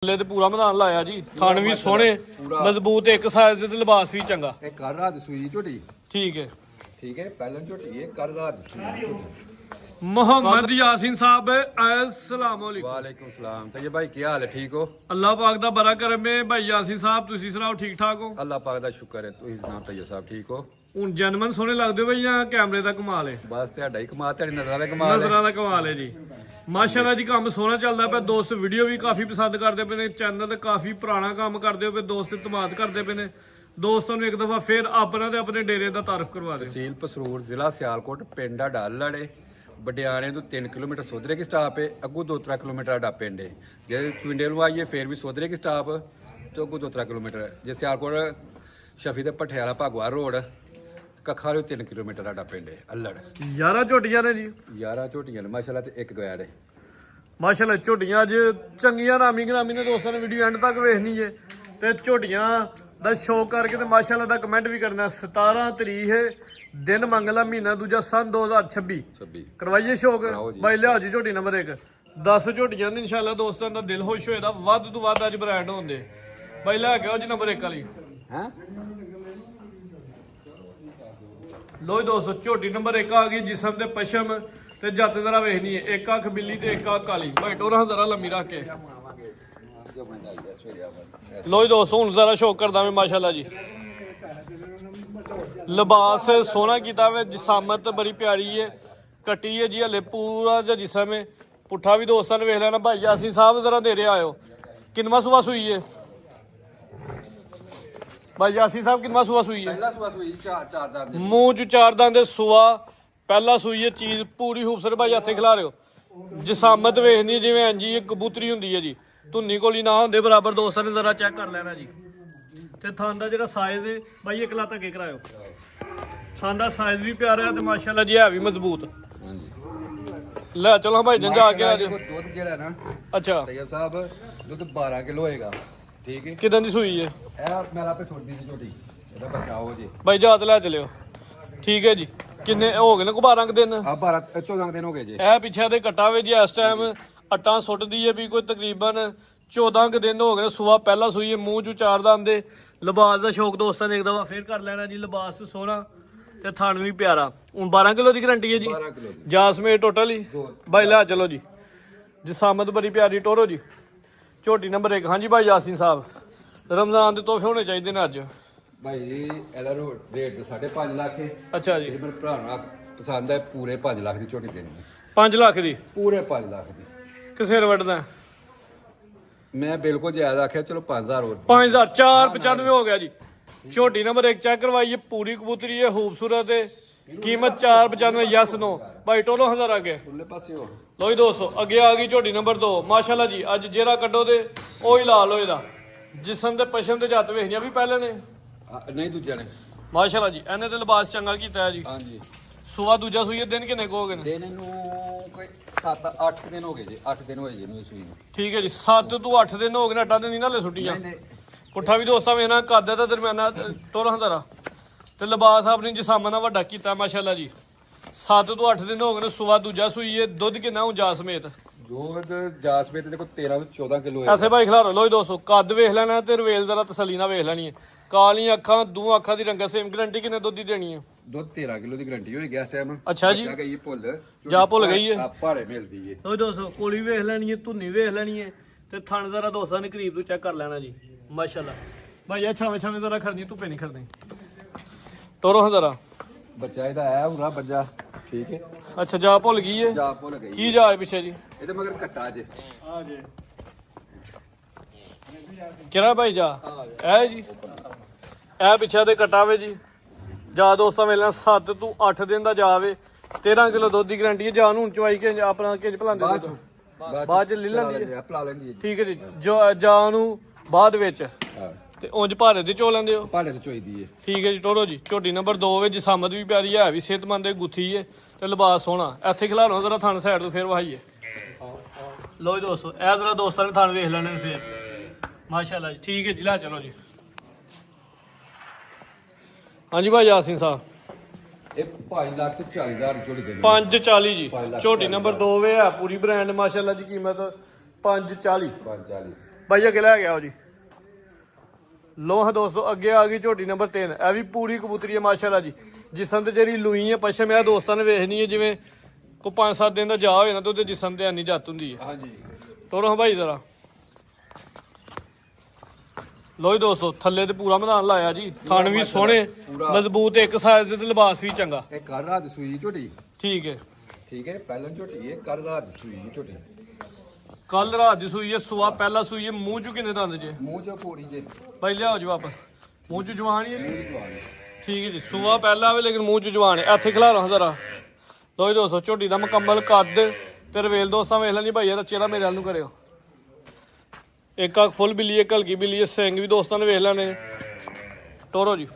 ਤੇ ਪੂਰਾ ਮੈਦਾਨ ਲਾਇਆ ਜੀ। ਥਣ ਵੀ ਸੋਹਣੇ ਮਜ਼ਬੂਤ, ਇੱਕ ਸਾਈਜ਼ ਤੇ ਲਿਬਾਸ ਵੀ ਚੰਗਾ। ਇਹ ਕਰ ਰਾਤ ਸੂਈ ਝੋਟੀ। ਠੀਕ ਹੈ ਪਹਿਲਾਂ ਝੋਟੀ ਇਹ ਕਰ ਰਾਤ ਸੂਈ ਝੋਟੀ। ਮੁਹੰਮਦ ਯਾਸੀਨ ਸਾਹਿਬ अस्सलाम वालेकुम। वालेकुम सलाम। तो ये भाई क्या हाल है? ठीक हो? अल्लाह पाक दा बड़ा करम है। भाई यासीन साहब तुसी सुनाओ, ठीक ठाक हो? अल्लाह पाक दा शुक्र है। तुम सुनाओ तैयब साहब ठीक हो? ਹੁਣ ਜਨਮਨ ਸੋਹਣੇ ਲੱਗਦੇ ਹੋ ਬਈ ਜਾਂ ਕੈਮਰੇ ਦਾ ਕਮਾਲ ਹੈ? बस ਤੁਹਾਡਾ ਹੀ ਕਮਾਲ, ਤੁਹਾਡੀ ਨਜ਼ਰਾਂ ਦਾ ਕਮਾਲ ਹੈ। ਨਜ਼ਰਾਂ ਦਾ ਕਮਾਲ ਹੈ ਜੀ। ਮਾਸ਼ਾਅੱਲਾ ਜੀ, ਕੰਮ ਸੋਹਣਾ ਚੱਲਦਾ ਪਿਆ। ਦੋਸਤ ਵੀਡੀਓ ਵੀ ਕਾਫੀ ਪਸੰਦ ਕਰਦੇ ਪਏ ਨੇ। ਚੈਨਲ ਤੇ ਕਾਫੀ ਪੁਰਾਣਾ ਕੰਮ ਕਰਦੇ ਹੋ ਪਏ ਦੋਸਤ, ਇਤਮਾਦ ਕਰਦੇ ਪਏ ਨੇ। ਦੋਸਤਾਂ ਨੂੰ ਇੱਕ ਦਫਾ ਫੇਰ ਆਪਣਾ ਤੇ ਆਪਣੇ ਡੇਰੇ ਦਾ ਤਾਰਫ ਕਰਵਾ ਦਿਓ। ਤਹਿਸੀਲ ਪਸਰੂਰ, ਜ਼ਿਲ੍ਹਾ ਸਿਆਲਕੋਟ, ਪਿੰਡ ਡੱਲ ਵਾਲੇ। ਬਡਿਆਣੇ ਤੋਂ 3 ਕਿਲੋਮੀਟਰ ਸੋਧਰੇ ਕੀ ਸਟਾਪ ਹੈ, ਅੱਗੋਂ 2-3 ਕਿਲੋਮੀਟਰ ਸਾਡਾ ਪਿੰਡ ਹੈ। ਜੇ ਚੁੰਡੇ ਨੂੰ ਆਈਏ ਫੇਰ ਵੀ ਸੋਧਰੇ ਕੀ ਸਟਾਪ ਤੇ ਅੱਗੋਂ 2-3 ਕਿਲੋਮੀਟਰ। ਜੇ ਸਿਆਲਕੋਟ ਸ਼ਫੀ ਦੇ ਭੱਠੇ ਵਾਲਾ ਭਗਵਾ ਰੋਡ, ਕੱਖਾ ਵਾਲੇ 3 ਕਿਲੋਮੀਟਰ ਸਾਡਾ ਪਿੰਡ ਹੈ ਅੱਲੜ। 11 ਝੋਟੀਆਂ ਨੇ ਜੀ। 11 ਝੋਟੀਆਂ ਨੇ ਮਾਸ਼ਾਅੱਲਾ ਤੇ ਇੱਕ ਗੈੜ ਹੈ। ਮਾਸ਼ਾਅੱਲਾ ਝੋਟੀਆਂ ਅੱਜ ਚੰਗੀਆਂ ਨਾਮੀ ਗ੍ਰਾਮੀ ਨੇ। ਦੋਸਤਾਂ ਨੇ ਵੀਡੀਓ ਐਂਡ ਤੱਕ ਵੇਖਣੀ ਜੇ ਤੇ ਝੋਟੀਆਂ ਦਾ ਸ਼ੌਕ ਕਰਕੇ ਤੇ ਮਾਸ਼ਾਅੱਲਾ ਦਾ ਕਮੈਂਟ ਵੀ ਕਰਨਾ। 17 ਤਰੀਕ ਹੈ, ਦਿਨ ਮੰਗਲਾ, ਮਹੀਨਾ ਦੂਜਾ, ਸਨ 2026। ਕਰਵਾਈਏ ਸ਼ੌਕ ਬਾਈ, ਲਿਆਓ ਜੀ ਝੋਟੀ ਨੰਬਰ 1। 10 ਝੋਟੀਆਂ ਨੇ ਇਨਸ਼ਾਅੱਲਾ। ਦੋਸਤਾਂ ਦਾ ਦਿਲ ਖੁਸ਼ ਹੋਏਦਾ, ਵੱਧ ਤੋਂ ਵੱਧ ਅੱਜ ਬ੍ਰਾਂਡ ਹੁੰਦੇ। ਬਾਈ ਲੈ ਕੇ ਆਓ ਜੀ ਨੰਬਰ 1 ਵਾਲੀ। ਹੈ ਲੋ ਦੋਸਤੋ, ਝੋਟੀ ਨੰਬਰ 1 ਆ ਗਈ। ਜਿਸਮ ਤੇ ਪਸ਼ਮ ਤੇ ਜੱਤ ਜ਼ਰਾ ਵੇਖਣੀ ਹੈ। ਇੱਕ ਅੱਖ ਬਿੱਲੀ ਤੇ ਇੱਕ ਅੱਖ ਕਾਲੀ। ਭਾਈ ਟੋਰਾ ਜ਼ਰਾ ਲੰਮੀ ਰੱਖ ਕੇ ਲੋ ਦੋਸਤੋ, ਹੁਣ ਜ਼ਰਾ ਸ਼ੌਕ ਕਰਦਾ ਮੈਂ। ਮਾਸ਼ਾਅੱਲਾ ਜੀ, ਲਿਬਾਸ ਸੋਹਣਾ ਕੀਤਾ ਵੇ। ਜਿਸਾਮਤ ਬੜੀ ਪਿਆਰੀ ਹੈ, ਕੱਟੀ ਹੈ ਜੀ। ਹਲੇ ਪੂਰਾ ਜਿਹਾ ਜਿਸਮ ਹੈ। ਪੁੱਠਾ ਵੀ ਦੋਸਤਾਂ ਨੇ ਵੇਖ ਲੈਣਾ। ਭਾਈ ਯਾਸੀਨ ਸਾਹਿਬ ਜ਼ਰਾ ਦੇ ਰਿਹਾ ਆਇਓ। ਕਿੰਨਵਾਂ ਸੂਆ ਸੂਈ ਹੈ ਭਾਈ ਯਾਸੀਨ ਸਾਹਿਬ? ਕਿੰਨਵਾਂ ਸੂਆ ਸੂਈ ਹੈ? ਪਹਿਲਾ ਸੂਆ ਸੂਈ ਚਾਰ ਦੰਦ। ਮੂੰਹ ਚ 4 ਦੰਦ ਦੇ ਸੂਆ ਪਹਿਲਾ ਸੂਈ ਹੈ। ਚੀਜ਼ ਪੂਰੀ ਖੂਬਸੂਰਤ। ਭਾਈ ਹੱਥੇ ਖਿਲਾ ਰਹੇ ਹੋ। ਜਿਸਾਮਤ ਵੇਖਣੀ ਜਿਵੇਂ ਇੰਜੀ ਇਹ ਕਬੂਤਰੀ ਹੁੰਦੀ ਹੈ ਜੀ। ਧੁੰਨੀ ਕੋਲੀ ਨਾ ਹੁੰਦੇ ਬਰਾਬਰ। ਦੋਸਤਾਂ ਨੇ ਜ਼ਰਾ ਚੈੱਕ ਕਰ ਲੈਣਾ ਜੀ। ਤੇ ਥਣ ਦਾ ਜਿਹੜਾ ਸਾਈਜ਼ ਹੈ ਭਾਈ, ਇੱਕ ਲੱਤ ਅੱਗੇ ਕਰਾਇਓ। ਥਣ ਦਾ ਸਾਈਜ਼ ਵੀ ਪਿਆਰਾ ਹੈ ਤੇ ਮਾਸ਼ਾਅੱਲਾ ਜੀ ਹੈ ਵੀ ਮਜ਼ਬੂਤ। ਹਾਂਜੀ ਲੈ ਚਲੋ ਭਾਈ ਜਨ ਜਾ ਕੇ ਆ ਜਾਓ। ਦੁੱਧ ਜਿਹੜਾ ਨਾ ਅੱਛਾ ਤੈਯਬ ਸਾਹਿਬ, ਦੁੱਧ 12 ਕਿਲੋ ਹੋਏਗਾ। ਠੀਕ ਹੈ। ਕਿਦਾਂ ਦੀ ਸੂਈ ਹੈ? ਇਹ ਮੇਰਾ ਆਪੇ ਛੋਟੀ ਦੀ ਝੋਟੀ, ਇਹਦਾ ਬਚਾਓ ਜੀ। ਭਾਈ ਜਾਤ ਲੈ ਚਲਿਓ। ਠੀਕ ਹੈ ਜੀ। ਕਿੰਨੇ ਹੋ ਗਏ ਨੇ ਕੋ 12 ਦਿਨ? ਆ 14 ਦਿਨ ਹੋ ਗਏ ਜੀ। ਇਹ ਪਿੱਛੇ ਦੇ ਕੱਟਾ ਵੇ ਜੀ। ਇਸ ਟਾਈਮ ਅੱਟਾਂ ਸੁੱਟਦੀ ਹੈ ਵੀ ਕੋਈ ਤਕਰੀਬਨ 14 ਦਿਨ ਹੋ ਗਏ ਨੇ। ਸੂਆ ਪਹਿਲਾ ਸੂਈ ਹੈ। ਮੂੰਹ ਚੋਂ 4 ਦੰਦ ਦੇ। ਲਿਬਾਸ ਦਾ ਸ਼ੌਕ ਦੋਸਤਾਂ ਨੇ ਇੱਕ ਦਫਾ ਫੇਰ ਕਰ ਲੈਣਾ ਜੀ। ਲਿਬਾਸ ਸੋਹਣਾ ਤੇ ਥਣ ਵੀ ਪਿਆਰਾ। ਹੁਣ 12 ਕਿਲੋ ਦੀ ਗਰੰਟੀ ਹੈ ਜੀ। 12 ਕਿਲੋ ਦੀ ਜਾਸਮੇਟ ਟੋਟਲ ਹੀ। ਭਾਈ ਲੈ ਚਲੋ ਜੀ। ਜਿਸਾਮਤ ਬੜੀ ਪਿਆਰੀ ਟੋਰੋ ਜੀ। ਝੋਟੀ ਨੰਬਰ 1। ਹਾਂਜੀ ਭਾਈ ਯਾਸੀਨ ਸਾਹਿਬ, ਰਮਜ਼ਾਨ ਦੇ ਤੋਹਫੇ ਹੋਣੇ ਚਾਹੀਦੇ ਨੇ ਅੱਜ। ਭਾਈ ਇਹਦਾ ਰੇਟ ਤੇ 5.5 ਲੱਖ ਹੈ। ਅੱਛਾ ਜੀ। ਮੇਰੇ ਭਰਾ ਨੂੰ ਪਸੰਦ ਹੈ, ਪੂਰੇ 5 ਲੱਖ ਦੀ ਝੋਟੀ ਦੇਣੀ। 5 ਲੱਖ ਦੀ? ਪੂਰੇ 5 ਲੱਖ ਦੀ। ਕਿਸੇ ਵੜਦਾ ਮੈਂ ਬਿਲਕੁਲ ਜਾਇਜ਼ ਆਖਿਆ, ਚਲੋ 5000 ਹੋਰ। 5000 495 ਹੋ ਗਿਆ ਜੀ। ਝੋਟੀ ਨੰਬਰ 1 ਚੈੱਕ ਕਰਵਾਈਏ। ਪੂਰੀ ਕਬੂਤਰੀ ਹੈ, ਖੂਬਸੂਰਤ ਹੈ। ਕੀਮਤ 495 ਯਸ ਨੋ। ਭਾਈ ਟੋਲੋ 1000 ਅੱਗੇ। ਉਰਲੇ ਪਾਸੇ ਹੋ। ਲੋ ਜੀ ਦੋਸਤੋ, ਅੱਗੇ ਆ ਗਈ ਝੋਟੀ ਨੰਬਰ 2। ਮਾਸ਼ਾਅੱਲਾ ਜੀ, ਅੱਜ ਜਿਹੜਾ ਕੱਢੋ ਤੇ ਉਹੀ ਲਾ ਲੋ। ਇਹਦਾ ਜਿਸਮ ਤੇ ਪਸ਼ਮ ਤੇ ਜੱਤ ਵੇਖਣੀਆਂ ਵੀ ਪਹਿਲੇ ਨੇ। ਨਹੀਂ ਦੂਜੇ ਨੇ। ਮਾਸ਼ਾਅੱਲਾ ਜੀ, ਇਹਨੇ ਤੇ ਲਿਬਾਸ ਚੰਗਾ ਕੀਤਾ ਹੈ ਜੀ। ਹਾਂਜੀ। ਸੂਆ ਦੂਜਾ ਸੂਈ ਦਿਨ ਕਿੰਨੇ ਕੋ ਹੋ ਗਏ ਨੇ? ਦਿਨ ਨੂੰ ਕੋਈ 7-8 ਦਿਨ ਹੋ ਗਏ ਜੀ। 8 ਦਿਨ ਹੋਏ ਜੀ ਇਹਨੂੰ ਸੂਈ ਨੂੰ। ਠੀਕ ਹੈ ਜੀ। 7 ਤੋਂ 8 ਦਿਨ ਹੋ ਗਏ ਨੇ। 8 ਦਿਨ ਨਹੀਂ ਨਾਲੇ ਛੁੱਟੀਆਂ। ਪੁੱਠਾ ਵੀ ਦੋਸਤਾਂ ਵੇਖਣਾ, ਕੱਦ ਦਾ ਦਰਮਿਆਨਾ ਟੋਰਾ ਹਜ਼ਾਰਾ ਤੇ ਲਿਬਾਸ ਆਪਣੀ ਜਿਸਾਮਾਂ ਨਾਲ ਵੱਡਾ ਕੀਤਾ ਮਾਸ਼ਾਅੱਲਾ ਜੀ। 7 ਤੋਂ 8 ਦਿਨ ਹੋ ਗਏ ਨੇ। ਸੂਆ ਦੂਜਾ ਸੂਈ ਹੈ। ਦੁੱਧ ਕਿੰਨਾ ਹੁਣ ਜਾ ਸਮੇਤ? ਜੋ ਜਾਸਮੇਤ ਦੇਖੋ 13 ਤੋਂ 14 ਕਿਲੋ ਇੱਥੇ ਭਾਈ ਖਿਲਾਰੋ। ਲੋ ਜੀ ਦੋਸਤੋ, ਕੱਦ ਵੇਖ ਲੈਣਾ ਤੇ ਰਵੇਲ ਜ਼ਰਾ ਤਸੱਲੀ ਨਾਲ ਵੇਖ ਲੈਣੀ ਹੈ। ਕਾਲੀਆਂ ਅੱਖਾਂ, ਦੋ ਅੱਖਾਂ ਦੀ ਰੰਗਤ ਸੇਮ। ਗਰੰਟੀ ਕਿੰਨੇ ਦੁੱਧ ਦੀ ਦੇਣੀ ਹੈ? ਦੁੱਧ 13 ਕਿਲੋ ਦੀ ਗਰੰਟੀ ਹੋਏਗੀ ਇਸ ਟਾਈਮ। ਅੱਛਾ ਜੀ। ਗਈ ਭੁੱਲ ਜਾ ਭੁੱਲ ਗਈ ਹੈ। ਭਾੜੇ ਮਿਲਦੀ ਹੈ। ਲੋ ਦੋਸਤੋ, ਕੋਲੀ ਵੇਖ ਲੈਣੀ ਹੈ, ਧੁੰਨੀ ਵੇਖ ਲੈਣੀ ਹੈ ਤੇ ਥਣ ਜ਼ਰਾ ਦੋਸਤਾਂ ਨੇ ਕਰੀਬ ਤੋਂ ਚੈੱਕ ਕਰ ਲੈਣਾ ਜੀ। ਮਾਸ਼ਾਅੱਲਾ ਭਾਈ ਇਹ ਛਾਵੇਂ ਛਾਵੇਂ ਜ਼ਰਾ ਖੜਨੀ, ਧੁੱਪੇ ਨਹੀਂ ਖੜਨੀ। ਟੋਰੋ ਹਜ਼ਾਰਾ ਬੱਚਾ ਇਹਦਾ ਆਇਆ ਹੁਰਾ ਬੱਜਾ। ਠੀਕ ਹੈ। ਅੱਛਾ, ਜਾ ਭੁੱਲ ਗਈ ਹੈ। ਜਾ ਭੁੱਲ ਗਈ। ਕੀ ਜਾ ਹੈ ਪਿੱਛੇ ਜੀ? ਇਹਦੇ ਮਗਰ ਕੱਟਾ ਜੇ। ਆ ਜੇ ਕਿਹੜਾ ਭਾਈ ਜਾ? ਇਹ ਜੀ, ਇਹ ਪਿੱਛੇ ਦੇ ਕਟਾਵੇ ਜੀ। ਜਾ ਦੋਸਤਾਂ ਵੇਲੇ 7 ਤੋਂ 8 ਦਿਨ ਦਾ ਜਾਵੇ। 13 ਕਿਲੋ ਦੁੱਧ ਦੀ ਗਰੰਟੀ ਹੈ। ਜਾ ਨੂੰ ਚਵਾਈ ਕੇ ਆਪਣਾ ਕਿੰਜ ਭਲਾਉਂਦੇ ਬਾਅਦ ਚ ਲੈ ਲੈਂਦੀ ਹੈ। ਭਲਾ ਲੈਂਦੀ ਹੈ। ਠੀਕ ਹੈ ਜੀ। ਜਾ ਨੂੰ ਬਾਅਦ ਵਿੱਚ ਹਾਂ ਤੇ ਉਂਝ ਭਾਰੇ ਦੇ ਚੋ ਲੈਂਦੇ ਹੋ? ਭਾੜੇ ਤੇ ਚੋਈਦੀ ਹੈ। ਠੀਕ ਹੈ ਜੀ। ਟੋਰੋ ਜੀ, ਝੋਟੀ ਨੰਬਰ 2 ਵਿੱਚ ਜਿਸਾਮਤ ਵੀ ਪਿਆਰੀ ਹੈ, ਵੀ ਸਿਹਤਮੰਦ ਹੈ, ਗੁੱਥੀ ਹੈ ਤੇ ਲਿਬਾਸ ਸੋਹਣਾ। ਇੱਥੇ ਖਿਲਾਰੋ ਜ਼ਰਾ ਥਣ ਸਾਈਡ ਤੋਂ ਫੇਰ ਵਹਾਈਏ। ਲੋ ਜੀ ਦੋਸਤੋ, ਇਹ ਜ਼ਰਾ ਦੋਸਤਾਂ ਨੇ ਥਣ ਵੇਖ ਲੈਣੇ ਫੇਰ। ਮਾਸ਼ਾਅੱਲਾ ਜੀ। ਠੀਕ ਹੈ ਜੀ, ਲੈ ਚਲੋ ਜੀ। ਹਾਂਜੀ ਭਾਈ ਯਾਸੀਨ ਸਾਹਿਬ, ਇਹ 5 ਲੱਖ ਤੇ 40,000 ਝੋਟੀ ਦੇਣੀ। 540 ਜੀ। ਝੋਟੀ ਨੰਬਰ 2 ਵੇ ਹੈ, ਪੂਰੀ ਬ੍ਰਾਂਡ ਮਾਸ਼ਾਅੱਲਾ ਜੀ। ਕੀਮਤ 540। ਬਾਈ ਅੱਗੇ ਲੈ ਗਿਆ ਜੀ। ਲੋ ਹਾਂ ਦੋਸਤੋ, ਅੱਗੇ ਆ ਗਈ ਝੋਟੀ ਨੰਬਰ 3। ਇਹ ਵੀ ਪੂਰੀ ਕਬੂਤਰੀ ਹੈ ਮਾਸ਼ਾਅੱਲਾ ਜੀ। ਜਿਸਮ ਤੇ ਜਿਹੜੀ ਲੂਈ ਹੈ ਪਛਮ ਇਹ ਦੋਸਤਾਂ ਨੇ ਵੇਖਣੀ ਹੈ, ਜਿਵੇਂ ਕੋ 5-7 ਦਿਨ ਦਾ ਜਾ ਹੋਏ ਨਾ ਤੇ ਉਹਦੇ ਜਿਸਮ ਤੇ ਐਨੀ ਜੱਤ ਹੁੰਦੀ ਹੈ। ਹਾਂਜੀ ਤੋਰੋ ਭਾਈ ਜ਼ਰਾ। ਲੋ ਜੀ ਦੋਸਤੋ, ਥੱਲੇ ਤੇ ਪੂਰਾ ਮੈਦਾਨ ਲਾਇਆ ਜੀ। ਥਣ ਵੀ ਸੋਹਣੇ ਮਜ਼ਬੂਤ, ਇੱਕ ਸਾਈਜ਼ ਤੇ ਲਿਬਾਸ ਵੀ ਚੰਗਾ। ਇਹ ਕੱਲ ਰਾਤ ਸੂਈ ਝੋਟੀ। ਠੀਕ ਹੈ ਪਹਿਲਾਂ ਝੋਟੀ ਹੈ, ਕੱਲ ਰਾਤ ਸੂਈ ਝੋਟੀ। ਕੱਲ ਰਾਤ ਦੀ ਸੂਈ ਹੈ, ਸੁਆ ਪਹਿਲਾ ਸੂਈ ਹੈ। ਮੂੰਹ ਚ ਕਿੰਨੇ ਦੰਦ ਜੇ? ਮੂੰਹ ਚ ਪੂਰੀ ਜੇ। ਭਾਈ ਲਿਆਓ ਜੀ ਵਾਪਸ। ਮੂੰਹ ਚ ਜਵਾਨ ਹੀ ਹੈ ਜੀ। ਜਵਾਨ ਹੈ। ਠੀਕ ਹੈ ਜੀ, ਸੁਆ ਪਹਿਲਾ ਆਵੇ ਲੇਕਿਨ ਮੂੰਹ ਚ ਜਵਾਨ ਹੈ। ਇੱਥੇ ਖਿਲਾ ਲਓ ਜ਼ਰਾ। ਲੋ ਜੀ ਦੋਸਤੋ, ਝੋਟੀ ਦਾ ਮੁਕੰਮਲ ਕੱਦ ਤੇ ਰਵੇਲ ਦੋਸਤਾਂ ਵੇਖ ਲੈਣੀ ਭਾਈ ਇਹਦਾ ਚਿਹਰਾ ਮੇਰੇ ਵੱਲ ਨੂੰ ਕਰਿਓ। ਇੱਕ ਅੱਖ ਫੁੱਲ ਬਿੱਲੀ ਹੈ, ਹਲਕੀ ਬਿੱਲੀ ਹੈ, ਸਿੰਘ ਵੀ ਦੋਸਤਾਂ ਨੇ ਵੇਖ ਲੈਣੇ। ਤੋਰੋ ਜੀ।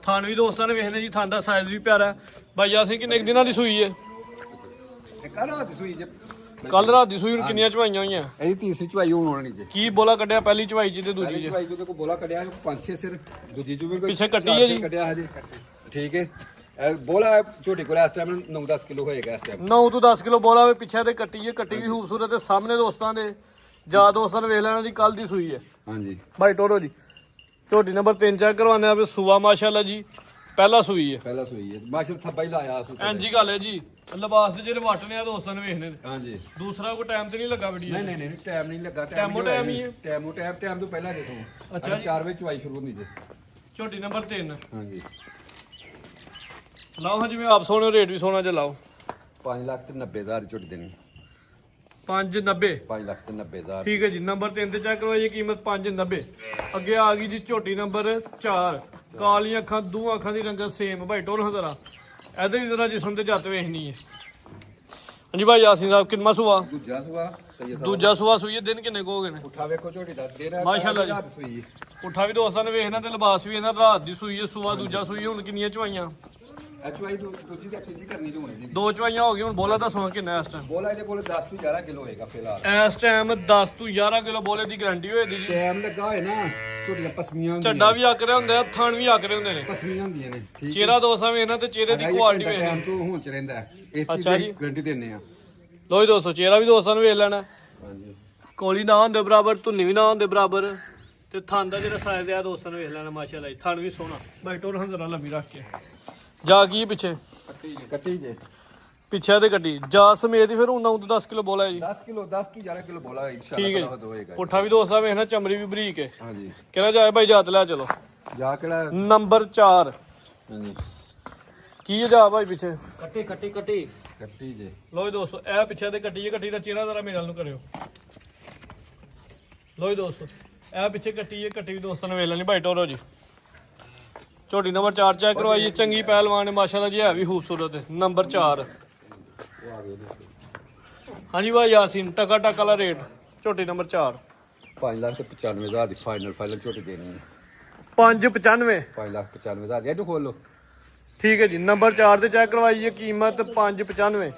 ਥਣ ਵੀ ਦੋਸਤਾਂ ਨੇ ਵੇਖਣੇ ਜੀ, ਥਣ ਦਾ ਸਾਈਜ਼ ਵੀ ਪਿਆਰਾ। ਭਾਈ ਅਸੀਂ ਕਿੰਨੇ ਕੁ ਦਿਨਾਂ ਦੀ ਸੂਈ ਹੈ? ਇਹ ਕੱਲ ਰਾਤ ਸੂਈ ਜੇ। ਕੱਲ ਰਾਤ ਦੀ ਸੂਈ। ਹੁਣ ਕਿੰਨੀਆਂ ਚਵਾਈਆਂ ਹੋਈਆਂ? ਇਹਦੀ ਤੀਸਰੀ ਚਵਾਈ ਹੁਣ ਹੋਣੀ ਜੇ। ਕੀ ਬੋਲਾ ਕੱਢਿਆ ਪਹਿਲੀ ਚਵਾਈ ਚ ਤੇ ਦੂਜੀ ਚ? ਚਵਾਈ ਜਿਹਦੇ ਕੋ ਬੋਲਾ ਕੱਢਿਆ 5-6 ਸਿਰ, ਦੂਜੀ ਚ ਵੀ ਕੋਈ ਪਿੱਛੇ ਕੱਟੀ ਹੈ ਜੀ। ਕੱਢਿਆ ਹਜੇ। ਠੀਕ ਹੈ। ਇਹ ਬੋਲਾ ਝੋਟੀ ਕੋਲ ਇਸ ਟਾਈਮ 9-10 ਕਿਲੋ ਹੋਏਗਾ ਇਸ ਟਾਈਮ। 9 ਤੋਂ 10 ਕਿਲੋ ਬੋਲਾ ਹੋਵੇ। ਪਿੱਛੇ ਤੇ ਕੱਟੀ ਹੈ, ਕੱਟੀ ਵੀ ਖੂਬਸੂਰਤ ਹੈ। ਸਾਹਮਣੇ ਦੋਸਤਾਂ ਦੇ ਜਾ ਦੋਸਤਾਂ ਨੇ ਵੇਖ ਲੈਣਾ ਜੀ, ਕੱਲ ਦੀ ਸੂਈ ਹੈ। ਹਾਂਜੀ ਭਾਈ ਟੋਰੋ ਜੀ, ਝੋਟੀ ਨੰਬਰ 3 ਚੈੱਕ ਕਰਵਾਉਂਦੇ ਆ। ਸੁਆ ਮਾਸ਼ਾਅੱਲਾ ਜੀ ਪਹਿਲਾ ਸੂਈ ਹੈ। ਪਹਿਲਾ ਸੂਈ ਹੈ ਮਾਸ਼ਾਅੱਲਾ, ਥੱਬਾ ਹੀ ਲਾਇਆ ਸੂ। ਐਂਜੀ ਗੱਲ ਹੈ ਜੀ। ਲਿਬਾਸ ਦੇ ਜਿਹੜੇ ਵੱਟ ਨੇ ਆ ਦੋਸਤਾਂ ਨੇ ਵੇਖਣੇ ਨੇ। ਹਾਂਜੀ ਦੂਸਰਾ ਕੋਈ ਟਾਈਮ ਤੇ ਨਹੀਂ ਲੱਗਾ ਵੀਡੀਓ। ਨਹੀਂ ਟਾਈਮ ਨਹੀਂ ਲੱਗਾ। ਟਾਈਮ ਹੀ ਹੈ। ਟਾਈਮ ਤੋਂ ਪਹਿਲਾਂ ਜੇ ਸੂ। ਅੱਛਾ ਜੀ। 4 ਵਜੇ ਚਵਾਈ ਸ਼ੁਰੂ ਹੁੰਦੀ ਜੇ। ਝੋਟੀ ਨੰਬਰ 3 ਹਾਂਜੀ ਲਾਓ ਹਾਂ, ਜਿਵੇਂ ਆਪ ਸੋਹਣੇ ਰੇਟ ਵੀ ਸੋਹਣਾ ਜਿਹਾ ਲਾਓ। 5,90,000 ਦੀ ਝੋਟੀ ਦੇਣੀ। 590। 5,90,000। ਠੀਕ ਹੈ ਜੀ। ਨੰਬਰ 3 ਤੇ ਚੈੱਕ ਕਰਵਾਈਏ, ਕੀਮਤ 590। ਅੱਗੇ ਆ ਗਈ ਜੀ ਝੋਟੀ ਨੰਬਰ 4। ਕਾਲੀਆਂ ਅੱਖਾਂ, ਦੋ ਅੱਖਾਂ ਦੀ ਰੰਗਤ ਸੇਮ। ਭਾਈ ਟੋਲ ਜ਼ਰਾ ਇਹਦੇ ਵੀ ਜ਼ਰਾ ਜਿਸਮ ਤੇ ਜੱਤ ਵੇਖਣੀ ਹੈ। ਹਾਂਜੀ ਭਾਈ ਯਾਸੀਨ ਸਾਹਿਬ, ਕਿੰਨਾ ਸੁਆ? ਦੂਜਾ ਸੂਆ। ਦੂਜਾ ਸੁਆ ਸੂਈ ਹੈ। ਦਿਨ ਕਿੰਨੇ ਕੁ ਹੋ ਗਏ ਨੇ? ਉੱਠਾ ਵੇਖੋ ਝੋਟੀ ਦਾ ਦੇਣਾ ਮਾਸ਼ਾਅੱਲਾ ਜੀ। ਰਾਤ ਸੂਈ। ਪੁੱਠਾ ਵੀ ਦੋਸਤਾਂ ਨੇ ਵੇਖਣਾ ਤੇ ਲਿਬਾਸ ਵੀ ਇਹਨਾਂ ਰਾਤ ਦੀ ਸੂਈ ਹੈ। ਸੁਆ ਦੂਜਾ ਸੂਈ। ਹੁਣ ਕਿੰਨੀਆਂ ਚਵਾਈਆਂ? ਚਵਾਈ ਦੂਜੀ ਤੇ ਤੀਜੀ ਕਰਨੀ ਹੋਣੀ ਜੀ। 2 ਚਵਾਈਆਂ ਹੋ ਗਈਆਂ। ਹੁਣ ਬੋਲਾ ਦੱਸੋ ਕਿੰਨਾ ਇਸ ਟਾਈਮ? ਬੋਲਾ ਇਹਦੇ ਕੋਲ 10 ਤੋਂ 11 ਕਿਲੋ ਹੋਏਗਾ ਫਿਲਹਾਲ ਇਸ ਟਾਈਮ 10 ਤੋਂ 11 ਕਿਲੋ ਬੋਲੇ ਦੀ ਗਾਰੰਟੀ ਹੋਏਗੀ ਜੀ। ਟਾਈਮ ਲੱਗਾ ਹੋਏ ਨਾ, ਝੋਟੀਆਂ ਪਸਮੀਆਂ ਹੁੰਦੀਆਂ। ਝੱਡਾ ਵੀ ਆਕਰੇ ਹੁੰਦੇ ਆ, ਥਣ ਵੀ ਆਕਰੇ ਹੁੰਦੇ ਨੇ। ਪਸਮੀਆਂ ਹੁੰਦੀਆਂ ਨੇ। ਠੀਕ ਚਿਹਰਾ ਦੋਸਤਾਂ ਵੇਖਣਾ ਤੇ ਚਿਹਰੇ ਦੀ ਕੁਆਲਿਟੀ ਵੇਖਣਾ। ਟਾਈਮ ਤੋਂ ਹੁਣ ਚ ਰਹਿੰਦਾ ਹੈ। ਇਸ ਚੀਜ਼ ਅੱਛਾ ਦੀ ਜੀ। ਗਾਰੰਟੀ ਦਿੰਨੇ ਆ। ਲੋ ਜੀ ਦੋਸਤੋ, ਚਿਹਰਾ ਵੀ ਦੋਸਤਾਂ ਨੂੰ ਵੇਖ ਲੈਣਾ। ਹਾਂਜੀ ਕੋਲੀ ਨਾ ਹੁੰਦੇ ਬਰਾਬਰ, ਧੁੰਨੀ ਵੀ ਨਾ ਹੁੰਦੇ ਬਰਾਬਰ, ਤੇ ਥਣ ਦਾ ਜਿਹੜਾ ਸਾਈਜ਼ ਆ ਦੋਸਤਾਂ ਨੂੰ ਵੇਖ ਲੈਣਾ। ਮਾਸ਼ਾਅੱਲਾ ਜੀ, ਥਣ ਵੀ ਸੋਹਣਾ। ਬਾਈ ਟੋਰ ਹੰਜ਼ਰਾ ਲੰਮੀ ਰੱਖ ਕੇ ਜਾ ਕੀ ਪਿੱਛੇ ਕੱਟੀ ਜੇ। ਪਿੱਛੇ ਤੇ ਗੱਡੀ ਜਾ ਸਮੇਤ ਹੀ ਫਿਰ 9 ਤੋਂ 10 ਕਿਲੋ ਬੋਲਾ ਜੀ। 10 ਕਿਲੋ 10 ਤੋਂ 11 ਕਿਲੋ ਬੋਲਾ ਠੀਕ ਇਨਸ਼ਾਅੱਲਾ ਹੈ। ਹੋਏਗਾ। ਪੁੱਠਾ ਵੀ ਦੋਸਤਾਂ ਵੇਖਣਾ, ਚਮੜੀ ਵੀ ਬਰੀਕ ਹੈ। ਹਾਂਜੀ ਕਹਿੰਦਾ ਜਾਏ ਭਾਈ ਜਾਤ ਲੈ ਚਲੋ। ਜਾ ਕਿਹੜਾ ਨੰਬਰ 4 ਹਾਂਜੀ ਕੀ ਹੈ ਜਾ ਭਾਈ ਪਿੱਛੇ? ਕੱਟੀ ਜੇ। ਲੋ ਜੀ ਦੋਸਤੋ, ਇਹ ਪਿੱਛੇ ਤੇ ਕੱਟੀ ਹੈ। ਕੱਟੀ ਦਾ ਚਿਹਰਾ ਜ਼ਰਾ ਮੇਰੇ ਨਾਲ ਨੂੰ ਕਰਿਓ। ਲੋ ਜੀ ਦੋਸਤੋ, ਇਹ ਪਿੱਛੇ ਕੱਟੀ ਹੈ। ਕੱਟੀ ਵੀ ਦੋਸਤਾਂ ਨੇ ਵੇਖ ਲੈਣੀ। ਭਾਈ ਟੋਰੋ ਜੀ, ਝੋਟੀ ਨੰਬਰ 4 ਚੈੱਕ ਕਰਵਾਈਏ। ਚੰਗੀ ਪਹਿਲਵਾਨ ਹੈ ਮਾਸ਼ਾਅੱਲਾ ਜੀ, ਹੈ ਵੀ ਖੂਬਸੂਰਤ ਹੈ। ਨੰਬਰ 4 ਹਾਂਜੀ ਭਾਈ ਯਾਸੀਨ, ਟਕਾ ਵਾਲਾ ਰੇਟ ਝੋਟੀ ਨੰਬਰ 4 5,95,000 ਦੀ ਫਾਈਨਲ ਝੋਟੀ ਦੇਣੀ ਹੈ। 595। 5,95,000 ਇਹਨੂੰ ਖੋਲ ਲਓ। ਠੀਕ ਹੈ ਜੀ। ਨੰਬਰ 4 ਤੇ ਚੈੱਕ ਕਰਵਾਈਏ, ਕੀਮਤ 595।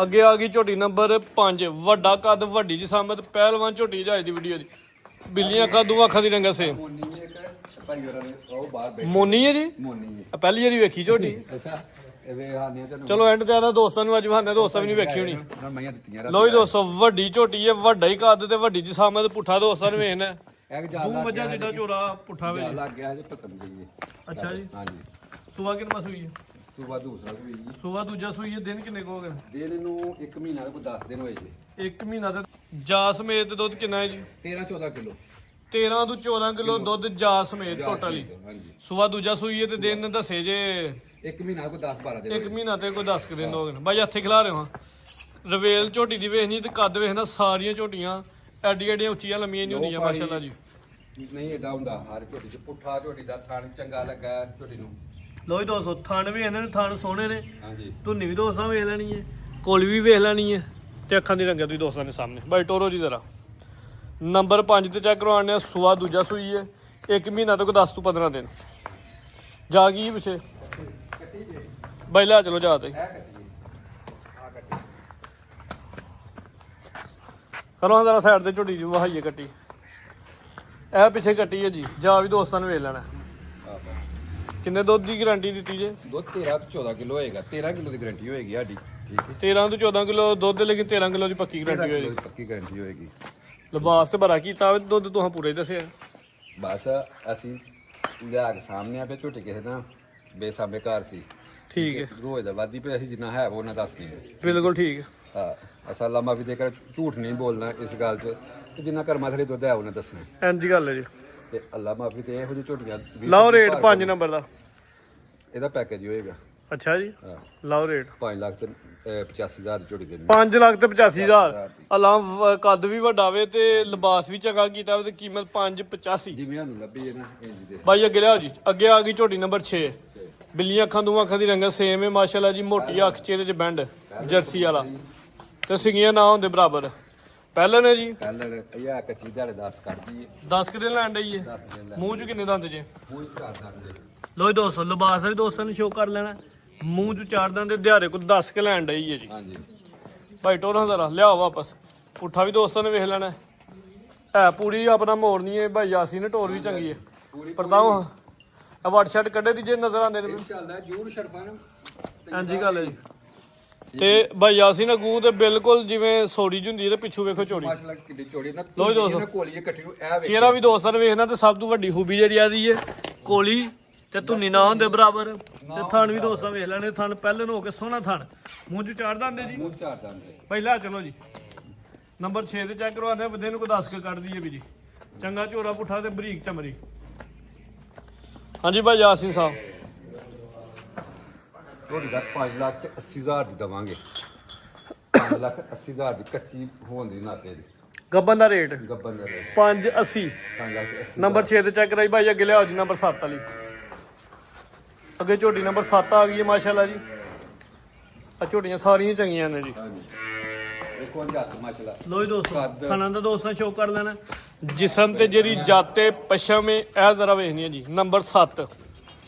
ਅੱਗੇ ਆ ਗਈ ਝੋਟੀ ਨੰਬਰ 5। ਵੱਡਾ ਕੱਦ, ਵੱਡੀ ਜਿਸਮਤ, ਪਹਿਲਵਾਨ ਝੋਟੀ ਜਹਾਜ਼ ਦੀ ਵੀਡੀਓ ਦੀ। ਬਿੱਲੀਆਂ ਅੱਖਾਂ, ਦੋ ਅੱਖਾਂ ਦੀ ਰੰਗਤ ਸੇਮ। ਮੋਨੀ ਇੱਕ ਭਾਈ ਹੋਰਾਂ ਨੇ ਉਹ ਬਾਹਰ ਬੈਠੇ। ਮੋਨੀ ਹੈ ਜੀ। ਮੋਨੀ ਹੈ। ਪਹਿਲੀ ਵਾਰੀ ਵੇਖੀ ਝੋਟੀ। ਅੱਛਾ ਇਹ ਵੇ ਹਾਨੇ ਤੈਨੂੰ ਚਲੋ ਐਂਡ ਤੇ ਆਦਾ ਦੋਸਤਾਂ ਨੂੰ ਅੱਜ ਬਹਾਨੇ ਦੋਸਤਾਂ ਵੀ ਨਹੀਂ ਵੇਖੀ ਹੋਣੀ। ਨਾ ਮਈਆਂ ਦਿੱਤੀਆਂ ਲੋ ਜੀ ਦੋਸਤੋ, ਵੱਡੀ ਝੋਟੀ ਹੈ, ਵੱਡਾ ਹੀ ਕੱਦ ਤੇ ਵੱਡੀ ਜਿਸਮਤ। ਪੁੱਠਾ ਦੋਸਤਾਂ ਨੂੰ ਵੇਖਣਾ। ਇੱਕ ਜਾਲ ਦੋ ਮੱਝਾਂ ਜਿੱਡਾ ਚੋਰਾ ਪੁੱਠਾ ਵੇ। ਲੱਗ ਗਿਆ ਜੇ ਪਸੰਦ ਗਈ। ਅੱਛਾ ਜੀ। ਹਾਂਜੀ ਸੁਆ ਕਿੰਨਾ ਸੂਈ ਹੈ? ਸੂਬਾ ਦੂਸਰਾ ਸੂਈ ਜੀ। ਸੁਆ ਦੂਜਾ ਸੂਈ ਹੈ। ਦਿਨ ਕਿੰਨੇ ਕੁ ਹੋ ਗਏ? ਦਿਨ ਨੂੰ 1 ਮਹੀਨਾ ਦਾ ਕੋਈ 10 ਦਿਨ ਹੋਏ ਜੀ। 1 ਮਹੀਨਾ ਦਾ ਜਾ ਸਮੇਤ ਦੁੱਧ ਕਿੰਨਾ ਹੈ ਜੀ? 13-14 ਕਿਲੋ। 13 ਤੋਂ 14 ਕਿਲੋ ਦੁੱਧ ਜਾ ਸਮੇਤ ਟੋਟਲੀ। ਹਾਂਜੀ ਸੁਆ ਦੂਜਾ ਸੂਈ ਹੈ ਤੇ ਦਿਨ ਦੱਸੇ ਜੇ 1 ਮਹੀਨਾ ਕੋਈ 10-12 ਦਿਨ 1 ਮਹੀਨਾ ਤੇ ਕੋਈ 10 ਦਿਨ ਹੋ ਗਏ ਨੇ। ਬਾਈ ਹੱਥੇ ਖਿਲਾ ਰਹੇ ਹਾਂ। ਰਵੇਲ ਝੋਟੀ ਦੀ ਵੇਖਣੀ ਤੇ ਕੱਦ ਵੇਖਣਾ। ਸਾਰੀਆਂ ਝੋਟੀਆਂ ਐਡੀਆਂ ਐਡੀਆਂ ਉੱਚੀਆਂ ਲੰਮੀਆਂ ਨਹੀਂ ਹੁੰਦੀਆਂ ਮਾਸ਼ਾਅੱਲਾ ਜੀ। ਨਹੀਂ ਏਡਾ ਹੁੰਦਾ। ਹਰ ਝੋਟੀ 'ਚ ਪੁੱਠਾ ਝੋਟੀ ਦਾ ਥਣ ਚੰਗਾ ਲੱਗਾ ਝੋਟੀ ਨੂੰ। ਲੋ ਜੀ ਦੋਸਤੋ, ਥਣ ਵੀ ਇਹਨਾਂ ਨੇ, ਥਣ ਸੋਹਣੇ ਨੇ। ਹਾਂਜੀ ਧੁੰਨੀ ਵੀ ਦੋਸਤਾਂ ਵੇਖ ਲੈਣੀ ਹੈ, ਕੋਲੀ ਵੀ ਵੇਖ ਲੈਣੀ ਹੈ, ਤੇ ਅੱਖਾਂ ਦੀ ਰੰਗਤ ਵੀ ਦੋਸਤਾਂ ਦੇ ਸਾਹਮਣੇ। ਬਾਈ ਟੋਰੋ ਜੀ ਜ਼ਰਾ ਨੰਬਰ 5 ਤੇ ਚੈੱਕ ਕਰਵਾਉਣੇ ਆ। ਸੁਆ ਦੂਜਾ ਸੂਈ ਹੈ। 1 ਮਹੀਨਾ ਤੋਂ 10 ਤੋਂ 15 ਦਿਨ ਜਾ ਗਈ ਪਿੱਛੇ। ਬਾਈ ਲੈ ਚਲੋ ਜਾ ਤੇ ਕਰੋ ਜ਼ਰਾ ਸਾਈਡ ਤੇ ਝੋਟੀ ਜੀ ਵਹਾਈਏ ਕੱਟੀ। ਇਹ ਪਿੱਛੇ ਕੱਟੀ ਹੈ ਜੀ। ਜਾ ਵੀ ਦੋਸਤਾਂ ਨੂੰ ਵੇਖ ਲੈਣਾ। ਕਿੰਨੇ ਦੁੱਧ ਦੀ ਗਾਰੰਟੀ ਦਿੱਤੀ ਜੇ? ਦੁੱਧ 13 ਤੋਂ 14 ਕਿਲੋ ਹੋਏਗਾ। 13 ਕਿਲੋ ਦੀ ਗਾਰੰਟੀ ਹੋਏਗੀ ਸਾਡੀ। ਠੀਕ ਹੈ 13 ਤੋਂ 14 ਕਿਲੋ ਦੁੱਧ, ਲੇਕਿਨ 13 ਕਿਲੋ ਦੀ ਪੱਕੀ ਗਾਰੰਟੀ ਹੋਏਗੀ। ਪੱਕੀ ਗਾਰੰਟੀ ਹੋਏਗੀ। ਲਿਬਾਸ ਤੇ ਬੜਾ ਕੀਤਾ ਵੇ, ਦੁੱਧ ਤੁਸੀਂ ਪੂਰੇ ਦੱਸਿਆ। ਬਸ ਅਸੀਂ ਲਿਆ ਕੇ ਸਾਹਮਣੇ ਆਪੇ ਝੋਟੀ ਕਿਸੇ ਦਾ ਬੇਸਾਬੇ ਘਰ ਸੀ। ਠੀਕ ਹੈ, ਰੋਜ਼ ਦਾ ਵਾਦੀ ਪਏ ਅਸੀਂ ਜਿੰਨਾ ਹੈ ਉਹਨਾਂ ਦੱਸਣੀ ਹੈ। ਬਿਲਕੁਲ ਠੀਕ ਹੈ। ਹਾਂ ਅਸਾਲਾ ਮਾਫੀ ਦੇ ਕਰ ਝੂਠ ਨਹੀਂ ਬੋਲਣਾ ਇਸ ਗੱਲ 'ਚ ਤੇ ਜਿੰਨਾ ਕਰਮਾਂ ਥਲੇ ਦੁੱਧ ਹੈ ਉਹਨੇ ਦੱਸਣਾ। ਇੰਜ ਗੱਲ ਹੈ ਜੀ। ਤੇ ਅੱਲਾ ਮਾਫੀ ਤੇ ਇਹੋ ਜਿਹੀ ਝੋਟੀਆਂ ਲਾਓ ਰੇਟ 5 ਨੰਬਰ ਦਾ। ਇਹਦਾ ਪੈਕੇਜ ਹੋਏਗਾ। ਅੱਛਾ ਜੀ, ਹਾਂ ਲਾਓ ਰੇਟ 5 ਲੱਖ ਤੇ 85,000 ਦੀ ਝੋਟੀ ਦੇਣੀ। 5 ਲੱਖ ਤੇ 85,000। ਅਲਾ ਕੱਦ ਵੀ ਵੱਡਾ ਵੇ ਤੇ ਲਿਬਾਸ ਵੀ ਚੰਗਾ ਕੀਤਾ ਵੇ ਤੇ ਕੀਮਤ 585। ਜਿਵੇਂ ਸਾਨੂੰ ਲੱਭੀ ਹੈ ਨਾ ਇੰਜ ਦੇ। ਬਾਈ ਅੱਗੇ ਲਿਆਓ ਜੀ। ਅੱਗੇ ਆ ਗਈ ਝੋਟੀ ਨੰਬਰ 6। ਬਿੱਲੀਆਂ ਅੱਖਾਂ ਦੋਵਾਂ ਅੱਖਾਂ ਦੀ ਰੰਗਤ ਸੇਮ ਹੈ ਮਾਸ਼ਾਅੱਲਾ ਜੀ। ਮੋਟੀ ਅੱਖ, ਚਿਹਰੇ 'ਚ ਬੈਂਡ, ਜਰਸੀ ਵਾਲਾ ਤੇ ਸਿੰਗੀਆਂ ਨਾ ਹੁੰਦੇ ਬਰਾਬਰ। ਪਹਿਲਾਂ ਨੇ ਜੀ ਕੱਲ ਇਹ ਕੱਚੀ ਦਿਹਾੜੇ 10 ਕੱਢਦੀ 10 ਕਿ ਦਿਨ ਲੈਣ ਡਈ ਹੈ। 10 ਦਿਨ ਲੈ ਮੂੰਹ 'ਚ ਕਿੰਨੇ ਦੰਦ ਜੇ? ਮੂੰਹ ਚਾਰ ਦੰਦ ਲੋ ਜੀ ਦੋਸਤੋ, ਲਿਬਾਸ ਵੀ ਦੋਸਤਾਂ ਨੂੰ ਸ਼ੋਅ ਕਰ ਲੈਣਾ। ਮੂੰਹ 'ਚ ਚਾਰ ਦੰਦ ਤੇ ਦਿਹਾੜੇ ਕੋ 10 ਕੇ ਲੈਣ ਡਈ ਹੈ ਜੀ। ਹਾਂਜੀ ਭਾਈ ਟੋਰਾਂ ਦਾ ਲਿਆਓ ਵਾਪਸ। ਪੁੱਠਾ ਵੀ ਦੋਸਤਾਂ ਨੇ ਵੇਖ ਲੈਣਾ ਹੈ। ਪੂਰੀ ਆਪਣਾ ਮੋੜਨੀ ਹੈ ਭਾਈ ਯਾਸੀ ਨੇ। ਟੋਰ ਵੀ ਚੰਗੀ ਹੈ। ਪੂਰੀ ਪਰਦਾਓ ਆ ਵਟ ਸ਼ਟ ਕੱਢੇ ਦੀ ਜੇ ਨਜ਼ਰ ਆਉਂਦੇ ਨੇ। ਚੱਲਦਾ ਜੂਰ ਸ਼ਰਫਨ ਹਾਂਜੀ ਗੱਲ ਹੈ ਜੀ। ਤੇ ਭਾਈ ਯਾਸੀ ਨੇ ਗੂੰ ਤੇ ਬਿਲਕੁਲ ਜਿਵੇਂ ਸੋੜੀ ਜਿਹੀ ਹੁੰਦੀ ਹੈ ਤੇ ਪਿੱਛੂ ਵੇਖੋ ਚੋੜੀ। ਮਾਸ਼ਾਅੱਲਾ ਕਿੱਡੀ ਚੋੜੀ ਨਾ ਲਓ ਜੀ ਦੋਸਤੋ, ਕੋਲੀਏ ਇਕੱਠੀ ਨੂੰ ਇਹ ਵੇਖ ਚਿਹਰਾ ਵੀ ਦੋਸਤਾਂ ਨੇ ਵੇਖਣਾ ਤੇ ਸਭ ਤੋਂ ਵੱਡੀ ਖੂਬੀ ਜਿਹੜੀ ਆਦੀ ਹੈ ਕੋਲੀ ਤੇ ਧੁੰਨੀ ਨਾ ਹੁੰਦੇ ਬਰਾਬਰ। ਤੇ ਥਣ ਵੀ ਦੋਸਤਾਂ ਵੇਖ ਲੈਣੇ। ਥਣ ਪਹਿਲੇ ਨੂੰ ਹੋ ਕੇ ਸੋਹਣਾ ਥਣ, ਮੂੰਹ 'ਚ ਚਾੜ ਦਿੰਦੇ ਜੀ। ਮੂੰਹ ਚਾਰ ਦੰਦ ਪਹਿਲਾਂ ਚਲੋ ਜੀ ਨੰਬਰ 6 ਤੇ ਚੈੱਕ ਕਰਵਾਉਂਦੇ ਬੰਦੇ ਨੂੰ ਕੋਈ 10 ਕੇ ਕੱਢਦੀ ਹੈ ਵੀ ਜੀ। ਚੰਗਾ ਝੋਰਾ ਪੁੱਠਾ ਤੇ ਬਰੀਕ ਚਮੜੀ। ਹਾਂਜੀ ਭਾਈ ਯਾਸੀਨ ਸਾਹਿਬ, ਝੋਟੀ ਦਾ 5 ਲੱਖ ਤੇ 80,000 ਦੀ ਦਵਾਂਗੇ। 5 ਲੱਖ 80,000 ਦੀ ਕੱਚੀ ਹੋਣ ਦੀ ਨਾਤੇ ਦੀ ਗੱਬਨ ਦਾ ਰੇਟ ਗੱਬਨ ਦਾ ਰੇਟ 580। 5 ਲੱਖ 80 ਨੰਬਰ 6 ਤੇ ਚੈੱਕ ਕਰਾਈ ਭਾਈ। ਅੱਗੇ ਲਿਆਓ ਜੀ ਨੰਬਰ 7 ਵਾਲੀ। ਅੱਗੇ ਝੋਟੀ ਨੰਬਰ 7 ਆ ਗਈ ਹੈ ਮਾਸ਼ਾਅੱਲਾ ਜੀ। ਆ ਝੋਟੀਆਂ ਸਾਰੀਆਂ ਚੰਗੀਆਂ ਨੇ ਜੀ। ਹਾਂਜੀ ਦੇਖੋ ਹੱਥ ਮਾਸ਼ਾਅੱਲਾ। ਲੋ ਜੀ ਦੋਸਤੋ, ਕੱਦ। ਖਾਣਾ ਦਾ ਦੋਸਤਾਂ ਸ਼ੋਅ ਕਰ ਲੈਣਾ। ਜਿਸਮ ਤੇ ਜਿਹੜੀ ਜਾਤੇ ਪਸ਼ਮ ਹੈ ਇਹ ਜ਼ਰਾ ਵੇਖਣੀ ਹੈ ਜੀ। ਨੰਬਰ 7।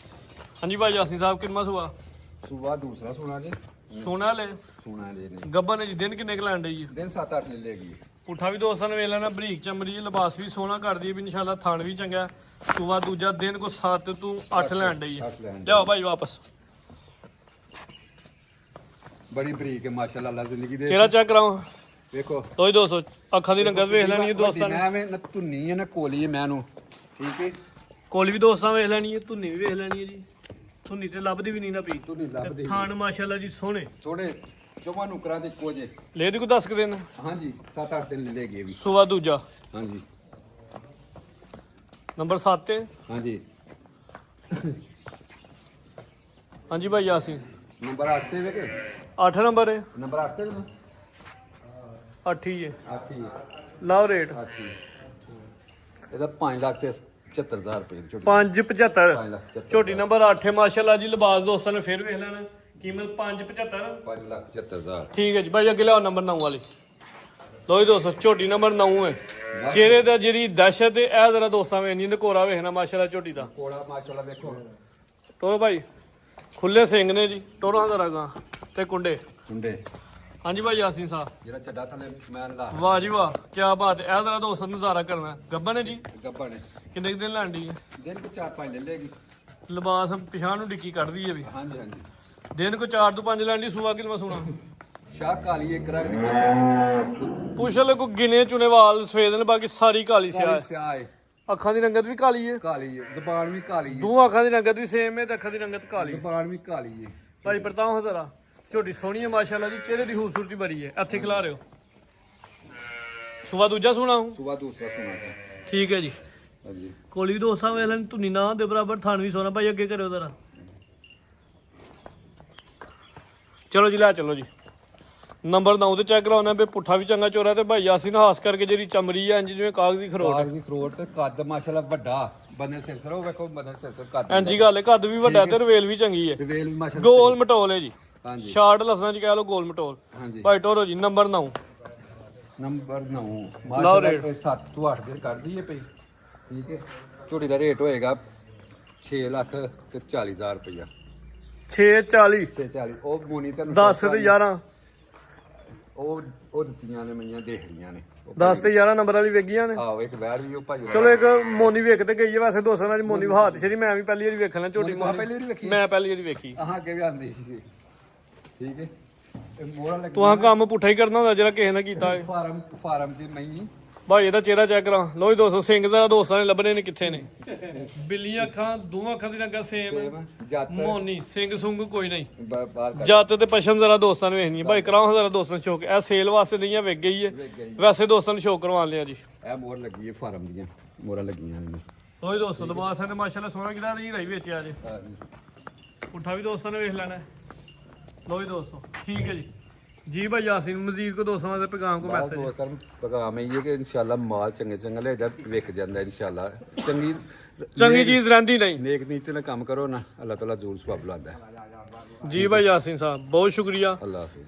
ਹਾਂਜੀ ਭਾਈ ਯਾਸੀਨ ਸਾਹਿਬ, ਕਿੰਨਾ ਸੁਆ? ਸੂਬਾ ਦੂਸਰਾ ਸੋਨਾ ਜੀ। ਸੋਨਾ ਲੈ ਸੋਨਾ ਦੇ ਨੇ ਗੱਬਨ ਹੈ ਜੀ। ਦਿਨ ਕਿੰਨੇ ਕੁ ਲੈਣ ਡਈ ਹੈ? ਦਿਨ 7-8 ਲੈ ਲੇਗੀ। ਪੁੱਠਾ ਵੀ ਦੋਸਤਾਂ ਨੇ ਵੇਖ ਲੈਣਾ। ਬਰੀਕ ਚਮੜੀ, ਲਿਬਾਸ ਵੀ ਸੋਹਣਾ ਕਰਦੀ ਹੈ ਵੀ ਇਨਸ਼ਾਅੱਲਾ। ਥਣ ਵੀ ਚੰਗਾ। ਸੁਆ ਦੂਜਾ ਦਿਨ ਕੋ 7 ਤੋਂ 8 ਲੈਣ ਡਈ ਹੈ। 8 ਲੈਣ ਡਈ। ਲਿਆਓ ਭਾਈ ਵਾਪਸ। ਬੜੀ ਬਰੀਕ ਹੈ ਮਾਸ਼ਾਅੱਲਾ। ਅੱਲਾ ਜ਼ਿੰਦਗੀ ਦੇ ਚਿਹਰਾ ਚੈੱਕ ਕਰਾਓ। ਵੇਖੋ ਲੋ ਜੀ ਦੋਸਤੋ, ਅੱਖਾਂ ਦੀ ਰੰਗਤ ਵੇਖ ਲੈਣੀ ਹੈ ਦੋਸਤਾਂ ਨੇ। ਮੈਂ ਨਾ ਧੁੰਨੀ ਹੈ ਨਾ ਕੋਲੀ ਹੈ ਮੈਂ ਨੂੰ। ਠੀਕ ਹੈ ਕੋਲੀ ਵੀ ਦੋਸਤਾਂ ਵੇਖ ਲੈਣੀ ਹੈ। ਧੁੰਨੀ ਵੀ ਵੇਖ ਲੈਣੀ ਹੈ ਜੀ। ਧੁੰਨੀ ਤੇ ਲੱਭਦੀ ਵੀ ਨਹੀਂ ਨਾ ਪਈ। ਧੁੰਨੀ ਲੱਭਦੀ ਥਾਨ ਮਾਸ਼ਾਅੱਲਾ ਜੀ ਸੋਹਣੇ। ਥੋੜੇ ਚੋਮਾ ਨੁਕਰਾਂ ਦੇ ਇੱਕੋ ਜੇ। ਲੈ ਦੀ ਕੋ 10 ਦਿਨ। ਹਾਂਜੀ 7-8 ਦਿਨ ਲੈ ਲੇਗੀ ਵੀ। ਸੁਆ ਦੂਜਾ ਹਾਂਜੀ ਨੰਬਰ 7 ਤੇ। ਹਾਂਜੀ ਹਾਂਜੀ ਭਾਈ ਯਾਸੀਨ, ਨੰਬਰ 8 ਤੇ ਵੇਖੇ 8 ਨੰਬਰ ਹੈ। ਨੰਬਰ 8 ਤੇ ਨਾ 8 ਹੀ ਹੈ। 8 ਹੀ ਲਾਓ ਰੇਟ 8 ਹੀ ਇਹਦਾ 5 ਲੱਖ ਤੇ 75,000 ਰੁਪਏ ਦੀ ਝੋਟੀ। 575। 5 ਲੱਖ 75,000 ਝੋਟੀ ਨੰਬਰ 8 ਹੈ ਮਾਸ਼ਾਅੱਲਾ ਜੀ। ਲਿਬਾਸ ਦੋਸਤਾਂ ਨੇ ਫਿਰ ਵੇਖ ਲੈਣਾ। ਕੀਮਤ 575। 5 ਲੱਖ 75,000। ਠੀਕ ਹੈ ਜੀ ਭਾਈ। ਅੱਗੇ ਲਿਆਓ ਨੰਬਰ 9 ਵਾਲੀ। ਲੋ ਜੀ ਦੋਸਤੋ, ਝੋਟੀ ਨੰਬਰ 9 ਹੈ। ਚਿਹਰੇ ਦਾ ਜਿਹੜੀ ਦਹਿਸ਼ਤ ਹੈ ਇਹ ਜ਼ਰਾ ਦੋਸਤਾਂ ਵੇਖ ਨਹੀਂ। ਕੋਰਾ ਵੇਖਣਾ ਮਾਸ਼ਾਅੱਲਾ ਝੋਟੀ ਦਾ। ਕੋਲਾ ਮਾਸ਼ਾਅੱਲਾ ਵੇਖੋ। ਟੋਰੋ ਭਾਈ ਖੁੱਲੇ ਸਿੰਘ ਨੇ ਜੀ। ਟੋਰਾਂ ਦਾ ਰਗਾ ਤੇ ਕੁੰਡੇ। ਹੁੰਡੇ ਹਾਂਜੀ ਭਾਈ ਯਾਸੀਨ ਸਾਹਿਬ, ਜਿਹੜਾ ਚੱਡਾ ਥੱਲੇ ਮੈਂ ਲਾ ਵਾਹ ਜੀ ਵਾਹ, ਕੀ ਬਾਤ ਹੈ। ਇਹ ਜ਼ਰਾ ਦੋਸਤਾਂ ਨੂੰ ਨਜ਼ਾਰਾ ਕਰਨਾ। ਗੱਬਨ ਹੈ ਜੀ। ਗੱਬਾ ਨੇ ਕਿੰਨੇ ਕੁ ਦਿਨ ਲੈਂਦੀ ਹੈ? ਦਿਨ ਕੋ 4-5 ਲੈ ਲੇਗੀ। ਲਿਬਾਸ ਪਿਛਾਂ ਨੂੰ ਡਿੱਕੀ ਕੱਢਦੀ ਹੈ ਵੀ। ਹਾਂਜੀ ਹਾਂਜੀ ਦਿਨ ਕੋ 4 ਤੋਂ 5 ਲੈਂਦੀ। ਸੁਆ ਕਿਲਵਾ ਸੁਣਾ ਸ਼ਾਹ ਕਾਲੀ ਇੱਕ ਰੰਗ ਦੀ ਕੋਸੇ ਪੁੱਛ ਲੈ ਕੋ ਗਿਨੇ ਚੁਣੇ ਵਾਲ ਸਫੇਦ ਨੇ, ਬਾਕੀ ਸਾਰੀ ਕਾਲੀ ਸਿਆਹ ਕਾਲੀ ਹੈ। ਸਿਆਹ ਹੈ। ਅੱਖਾਂ ਦੀ ਰੰਗਤ ਵੀ ਕਾਲੀ ਹੈ। ਕਾਲੀ ਹੈ। ਜ਼ਬਾਨ ਵੀ ਕਾਲੀ ਹੈ। ਦੋ ਅੱਖਾਂ ਦੀ ਰੰਗਤ ਵੀ ਸੇਮ ਹੈ ਤੇ ਅੱਖਾਂ ਦੀ ਰੰਗਤ ਕਾਲੀ। ਜ਼ਬਾਨ ਵੀ ਕਾਲੀ ਹੈ। ਭਾਈ ਪ੍ਰਤਾਪ ਹਜ਼ਰਾ ਝੋਟੀ ਸੋਹਣੀ ਹੈ ਮਾਸ਼ਾਅੱਲਾ ਜੀ। ਚਿਹਰੇ ਦੀ ਖੂਬਸੂਰਤੀ ਬੜੀ ਹੈ। ਇੱਥੇ ਖਿਲਾ ਰਹੇ ਹੋ। ਸੁਬਾ ਦੂਜਾ ਸੁਣਾ ਹੂੰ। ਸੁਬਾ ਦੂਸਰਾ ਸੁਣਾ ਸੀ। ਠੀਕ ਹੈ ਜੀ। ਹਾਂਜੀ ਕੋਲੀ ਵੀ ਦੋਸਤਾਂ ਵੇਖ ਲੈਣ। ਧੁਨੀ ਨਾ ਦੇ ਬਰਾਬਰ ਥਾਨ ਵੀ ਸੋਹਣਾ। ਭਾਈ ਅੱਗੇ ਕਰਿਓ ਜ਼ਰਾ। ਚਲੋ ਜੀ ਲੈ ਚਲੋ ਜੀ। ਨੰਬਰ 9 ਤੇ ਚੈੱਕ ਕਰਾਉਣਾ ਵੀ ਪੁੱਠਾ ਵੀ ਚੰਗਾ ਚੋਰਾ ਤੇ ਭਾਈ ਯਾਸੀਨ ਹਾਸ ਕਰਕੇ ਜਿਹੜੀ ਚਮੜੀ ਹੈ ਇੰਜ ਜਿਵੇਂ ਕਾਗਜ਼ੀ ਖਰੋਟ। ਕਾਗਜ਼ੀ ਖਰੋਟ ਤੇ ਕੱਦ ਮਾਸ਼ਾਅੱਲਾ ਵੱਡਾ। ਬੰਦੇ ਸਿਰਸਰ ਉਹ ਵੇਖੋ ਬੰਦੇ ਸਿਰਸਰ ਕੱਦ ਇੰਜੀ ਗੱਲ ਹੈ। ਕੱਦ ਵੀ ਵੱਡਾ ਤੇ ਰਵੇਲ ਵੀ ਚੰਗੀ ਹੈ। ਵੇਲ ਵੀ ਮਾਸ਼ਾਅੱਲਾ ਗੋਲ ਮਟੋਲ ਹੈ ਜੀ। ਹਾਂਜੀ ਸ਼ਾਰਟ ਲਫ਼ਜ਼ਾਂ ਚ ਕਹਿ ਲਓ ਗੋਲ ਮਟੋਲ। ਹਾਂਜੀ ਭਾਈ ਟੋਰੋ ਜੀ ਨੰਬਰ 9। ਨੰਬਰ 9 ਲਓ ਰੇਟ। ਮਾਸ਼ਾਅੱਲਾ 7 ਤੋਂ 8 ਦਿਨ ਕੱਢਦੀ ਹੈ ਪਈ। ਠੀਕ ਹੈ ਝੋਟੀ ਦਾ ਰੇਟ ਹੋਏਗਾ 6 ਲੱਖ ਤੇ 40,000 ਰੁਪਇਆ। 640 640 ਉਹ ਮੋਨੀ ਤੁਹਾਨੂੰ 10 ਤੇ 11 ਉਹ ਦਿੱਤੀਆਂ ਨੇ ਮਈਆਂ ਦੇਖ ਰਹੀਆਂ ਨੇ। 10 ਤੇ 11 ਨੰਬਰ ਵਾਲੀ ਵੇਗੀਆਂ ਨੇ। ਆਹੋ ਇੱਕ ਵੈਰ ਵੀ ਉਹ ਭਾਈ ਚਲੋ ਇੱਕ ਮੋਨੀ ਵੇਖ ਤੇ ਗਈ ਹੈ। ਵੈਸੇ ਦੋਸਤਾਂ ਨਾਲ ਮੋਨੀ ਵਹਾ ਤੇ ਸ਼ਰੀ ਮੈਂ ਵੀ ਪਹਿਲੀ ਵਾਰੀ ਵੇਖਣਾ ਝੋਟੀ। ਪਹਿਲੀ ਵਾਰੀ ਵੇਖੀ। ਮੈਂ ਪਹਿਲੀ ਵਾਰੀ ਵੇਖੀ। ਆਹ ਅੱਗੇ ਵੀ ਆਂਦੀ ਸੀ। ਠੀਕ ਹੈ ਇਹ ਮੋਹਰਾਂ ਲੱਗੀ। ਤੂੰ ਕੰਮ ਪੁੱਠਾ ਹੀ ਕਰਨਾ ਹੁੰਦਾ ਜਿਹੜਾ ਕਿਸੇ ਨੇ ਕੀਤਾ ਹੈ। ਫਾਰਮ ਚ ਨਹੀਂ ਭਾਈ ਇਹਦਾ ਚਿਹਰਾ ਚੈੱਕ ਕਰਾਂ। ਲੋ ਜੀ ਦੋਸਤੋ, ਸਿੰਘ ਦਾ ਦੋਸਤਾਂ ਨੇ ਲੱਭਣੇ ਨੇ ਕਿੱਥੇ ਨੇ। ਬਿੱਲੀਆਂ ਅੱਖਾਂ, ਦੋਵਾਂ ਅੱਖਾਂ ਦੀ ਰੰਗਾ ਸੇਮ, ਜੱਤ ਮੋਨੀ ਸਿੰਘ ਸੁੰਗ ਕੋਈ ਨਹੀਂ। ਬਾਹਰ ਜੱਤ ਤੇ ਪਸ਼ਮ ਜ਼ਰਾ ਦੋਸਤਾਂ ਨੂੰ ਵੇਖਣੀ ਹੈ ਭਾਈ, ਕਰਾਓ ਜ਼ਰਾ ਦੋਸਤਾਂ ਨੂੰ ਸ਼ੌਕ। ਇਹ ਸੇਲ ਵਾਸਤੇ ਨਹੀਂ ਆ, ਵਿਕ ਗਈ ਹੈ, ਵੈਸੇ ਦੋਸਤਾਂ ਨੂੰ ਸ਼ੌਕ ਕਰਵਾ ਲਿਆ ਜੀ। ਇਹ ਮੋਹਰ ਲੱਗੀ ਹੈ ਫਾਰਮ ਦੀਆਂ ਮੋਹਰਾਂ ਲੱਗੀਆਂ ਨੇ। ਲੋ ਜੀ ਦੋਸਤੋ, ਦਬਾਸ ਨੇ ਮਾਸ਼ਾਅੱਲਾ ਸੋਹਣਾ ਕਿਹਦਾ ਨਹੀਂ ਰਹੀ ਵਿੱਚ ਆ ਜੇ। ਪੁੱਠਾ ਵੀ ਦੋਸਤਾਂ ਨੇ ਵੇਖ ਲੈਣਾ। ਲੋ ਜੀ ਦੋਸਤੋ, ਠੀਕ ਹੈ ਜੀ ਭਾਈ ਯਾਸੀਨ, ਮਜ਼ੀਦ ਕੋ ਦੋਸਤਾਂ ਵਾਸਤੇ ਪੈਗਾਮ ਕੋ ਮੈਸੇਜ। ਦੋਸਤਾਂ ਨੂੰ ਪੈਗਾਮ ਇਹ ਹੈ ਕਿ ਇਨਸ਼ਾਅੱਲਾ ਮਾਲ ਚੰਗਾ ਲੈ ਜਾ, ਵਿਕ ਜਾਂਦਾ ਇਨਸ਼ਾਅੱਲਾ। ਚੰਗੀ ਚੀਜ਼ ਰਹਿੰਦੀ ਨਹੀਂ। ਨੇਕ ਨੀਤੀ ਨਾਲ ਕੰਮ ਕਰੋ ਨਾ, ਅੱਲਾਹ ਤਾਲਾ ਜ਼ਰੂਰ ਸਵਾਬ ਲਾਉਂਦਾ ਹੈ। ਜੀ ਭਾਈ ਯਾਸੀਨ ਸਾਹਿਬ, ਬਹੁਤ ਸ਼ੁਕਰੀਆ। ਅੱਲਾਹ ਹਾਫਿਜ਼।